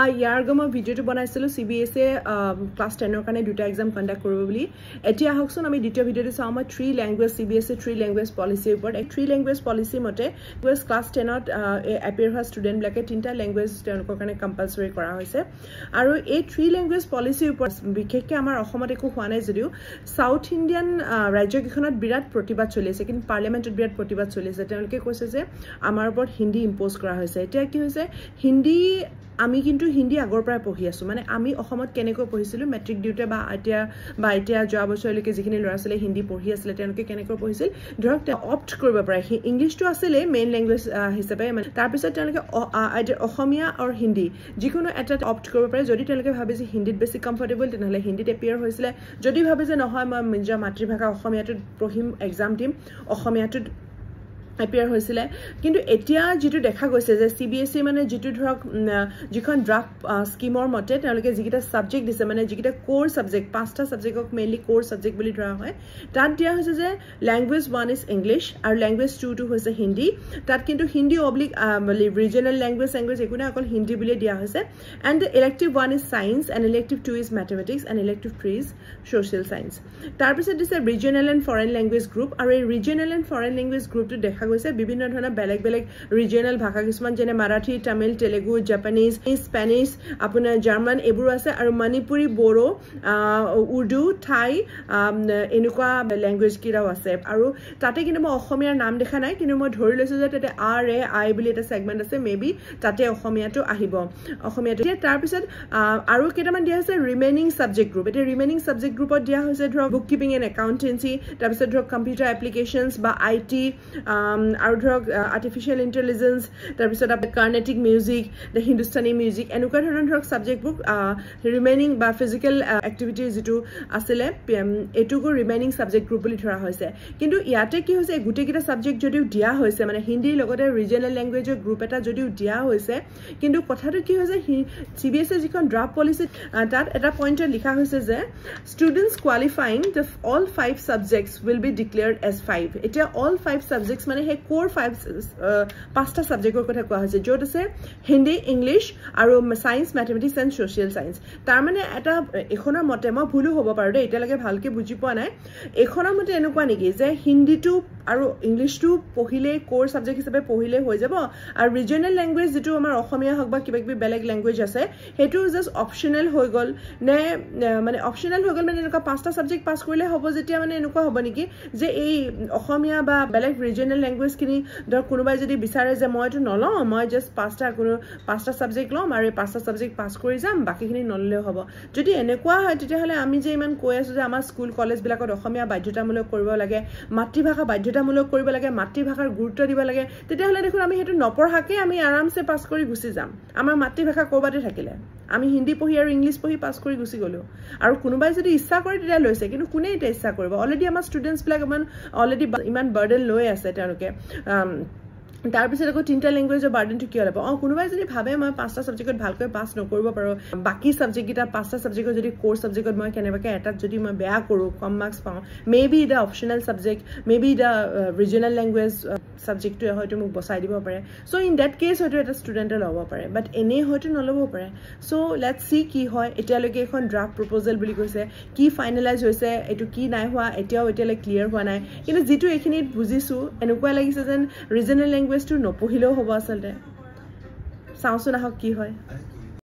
ইয়াৰ আগত মই ভিডিঅ'টো বনাইছিলোঁ CBSE ক্লাছ 10ৰ কাৰণে দুটা এক্সাম কণ্ডাক্ট কৰিব বুলি এতিয়া আহকচোন আমি দ্বিতীয় ভিডিঅ'টো চাওঁ মই 3 ল্যাঙ্গুৱেজ CBSE 3 ল্যাঙ্গুৱেজ পলিচিৰ ওপৰত 3 ল্যাঙ্গুৱেজ পলিচি মতে ক্লাছ 10ত এপিয়াৰ হোৱা ষ্টুডেণ্টবিলাকে 3টা ল্যাঙ্গুৱেজ তেওঁলোকৰ কাৰণে কম্পালসৰি কৰা হৈছে আৰু এই 3 ল্যাঙ্গুৱেজ পলিচিৰ ওপৰত বিশেষকৈ আমাৰ অসমত একো হোৱা নাই যদিও সাউথ ইণ্ডিয়ান ৰাজ্যকেইখনত বিৰাট প্ৰতিবাদ চলি আছে কিন্তু পাৰ্লিয়ামেণ্টত বিৰাট প্ৰতিবাদ চলি আছে তেওঁলোকে কৈছে যে আমাৰ ওপৰত হিন্দী ইম্প'জ কৰা হৈছে এতিয়া কি হৈছে হিন্দী আমি কিন্তু হিন্দী আগৰ পৰা পঢ়ি আছো মানে আমি অসমত কেনেকৈ পঢ়িছিলো মেট্ৰিক দিউতে বা এতিয়া যোৱা বছৰলৈকে যিখিনি ল'ৰা ছোৱালী হিন্দী পঢ়ি আছিল তেওঁলোকে কেনেকৈ পঢ়িছিল ধৰক অপ্ট কৰিব পাৰে ইংলিছটো আছিলে মেইন ল্যাঙ্গুৱেজ হিচাপে মানে তাৰপিছত তেওঁলোকে অসমীয়া আৰু হিন্দী যিকোনো এটা অপ্ট কৰিব পাৰে যদি তেওঁলোকে ভাবে যে হিন্দীত বেছি কমফৰ্টেবল তেনেহলে হিন্দীত এপিয়াৰ হৈছিল যদি ভাবে যে নহয় মই নিজৰ মাতৃভাষা অসমীয়াটো পঢ়িম এক্সাম দিম অসমীয়াটো এপিয়াৰ হৈছিল কিন্তু এতিয়া যেটো দেখা গৈছে যে CBSE মানে যেটো ধৰক যিখন ড্ৰাফট স্কিমৰ মতে তেওঁলোকে যিকিটা সাবজেক্ট দিছে মানে যিকিটা কোৰ সাবজেক্ট পাঁচটা সাবজেক্টক মেইনলি কোৰ সাবজেক্ট বুলি ধৰা হয় তাত দিয়া হৈছে যে ল্যাঙ্গুৱেজ 1 ইজ ইংলিশ আৰু ল্যাঙ্গুৱেজ 2 টো হৈছে হিন্দী তাত কিন্তু হিন্দী অবলিক ৰিজনাল ল্যাঙ্গুৱেজ একো না অকল হিন্দী বুলি দিয়া হৈছে and elective 1 is science and elective 2 is mathematics and elective 3 is social science তাৰ পিছত দিছে regional and foreign language group আৰু এই ৰিজনাল এন্ড ফৰেন ল্যাঙ্গুৱেজ গ্ৰুপটো দেখা গৈছে বিভিন্ন ধৰণৰ বেলেগ বেলেগ ৰিজনাল ভাষা কিছুমান যেনে মাৰাঠী তামিল তেলেগু জাপানীজ স্পেনিছ আপোনাৰ জাৰ্মান এবোৰ আছে আৰু মণিপুৰী বড়ো উৰ্দু থাই এনেকুৱা ল্যাঙ্গুৱেজ কিৰাও আছে আৰু তাতে কিন্তু মই অসমীয়াৰ নাম দেখা নাই কিন্তু মই ধৰি লৈছো যে তাতে RAI বুলি এটা সেগমেন্ট আছে মেবি তাতে অসমীয়াটো আহিব অসমীয়াটো তাৰ পিছত আৰু কেইটামান দিয়া আছে ৰিমেইনিং সাবজেক্ট গ্ৰুপ এটা ৰিমেইনিং সাবজেক্ট গ্ৰুপত দিয়া হৈছে ধৰক বুক কিপিং এণ্ড একাউন্টেন্সি তাৰ পিছত ধৰক কম্পিউটাৰ এপ্লিকেশনছ বা IT আৰু ধৰক আৰ্টিফিশিয়াল ইন্টেলিজেন্স তাৰ পিছত আপোনাৰ কাৰ্নেটিক মিউজিক দ্য হিন্দুস্তানী মিউজিক এনেকুৱা ধৰণৰ ধৰক সাবজেক্ট বুক ৰিমেইনিং বা ফিজিক্যাল এক্টিভিটি যেটো আছিলে এটুকু ৰিমেইনিং সাবজেক্ট গ্ৰুপ বুলি ধৰা হৈছে কিন্তু ইয়াতে কি হৈছে গুটেকিটা সাবজেক্ট যদিও দিয়া হৈছে মানে হিন্দীৰ লগতে ৰিজনাল ল্যাঙ্গুৱেজৰ গ্ৰুপ এটা যদিও দিয়া হৈছে কিন্তু কথাটো কি হৈছে CBSE যিখন ড্ৰাফট পলিচি তাত এটা পইণ্টত লিখা হৈছে যে students qualifying the all 5 subjects will be declared as 5 এতিয়া অল 5 সাবজেক্টছ মানে হে কোৰ 5টা সাবজেক্টৰ কথা কোৱা হৈছে য'ত আছে হিন্দী ইংলিশ আৰু science mathematics and social science তাৰ মানে এটা এখনৰ মতে মই ভুলো হ'ব পাৰো দে এতিয়ালৈকে ভালকে বুজি পোৱা নাই এখনৰ মতে এনেকুৱা নেকি যে হিন্দীটো আৰু ইংলিশটো পঢ়িলে কোৰ সাবজেক্ট হিচাপে পঢ়িলে হৈ যাব আৰু ৰিজনাল ল্যাঙ্গুৱেজ যেটো আমাৰ অসমীয়া হক বা কিবা কিবি বেলেগ ল্যাঙ্গুৱেজ আছে হেতু জাস্ট অপচনেল হৈ গল নে মানে অপচনেল হৈ গল মানে এনেকুৱা 5টা সাবজেক্ট পাস কৰিলে হ'ব যেতিয়া মানে এনেকুৱা হ'ব নেকি যে এই অসমীয়া বা বেলেগ ৰিজনাল ল্যাঙ্গুৱেজ কিনি ধৰ কোনোবাই যদি বিচাৰে যে মইটো নলওঁ মই জাস্ট 5টা সাবজেক্ট লম আৰু 5টা সাবজেক্ট পাস কৰি যাম বাকিখিনি নললেও হ'ব যদি এনেকুৱা হয় তেতিয়াহলে আমি যে ইমান কৈ আছো যে আমাৰ স্কুল কলেজ বিলাকত অসমীয়া বাধ্যতামূলক কৰিব লাগে মাতৃভাষা বাধ্যতামূলক কৰিব লাগে মাতৃভাষাৰ গুৰুত্ব দিব লাগে তেতিয়াহলে দেখোন আমি হেতু নপঢ়াকে আমি আৰামছে পাস কৰি গুচি যাম আমাৰ মাতৃভাষা কৰবাতে থাকিলে আমি হিন্দী পঢ়ি আৰু ইংলিশ পঢ়ি পাস কৰি গুচি গলো আৰু কোনোবাই যদি ইচ্ছা কৰে তেতিয়া লৈছে কিন্তু কোনে এটা ইচ্ছা কৰিব অলৰেডি আমাৰ ষ্টুডেন্টছ বিলাক অলৰেডি ইমান বাৰ্ডেন লৈ আছে তেওঁলোকে তাৰ পিছত আকৌ 3টা ল্যাঙ্গুৱেজৰ বাৰ্ডেনটো কি হ'ব কোনোবাই যদি ভাবে মই 5টা সাবজেক্টত ভালকৈ পাস নকৰিব পাৰো বাকি সাবজেক্ট কিটা 5টা সাবজেক্টৰ যদি কোৰ সাবজেক্টত মই কেনেবাকে এটাত যদি মই বেয়া কৰো কম মাৰ্কস পাওঁ মেবি দা অপচনেল সাবজেক্ট মেবি দা ৰিজনাল ল্যাঙ্গুৱেজ সাবজেক্টটো হয়তো মোক বচাই দিব পাৰে সো ইন দ্যাট কেস হয়তো এটা ষ্টুডেন্টে ল'ব পাৰে বাট এনে হয়তো নল'ব পাৰে সো লেটস সি কি হয় এতিয়ালৈকে এখন ড্ৰাফট প্ৰপ'জাল বুলি কৈছে কি ফাইনালাইজ হৈছে এটো কি নাই হোৱা এতিয়ালৈ ক্লিয়াৰ হোৱা নাই কিন্তু যেটো এখিনিত বুজিছো এনেকুৱা লাগিছে যেন ৰিজনাল ল্যাঙ্গুৱেজটো নপঢ়িলেও হ'ব আচলতে চাওঁচোন আহক কি হয়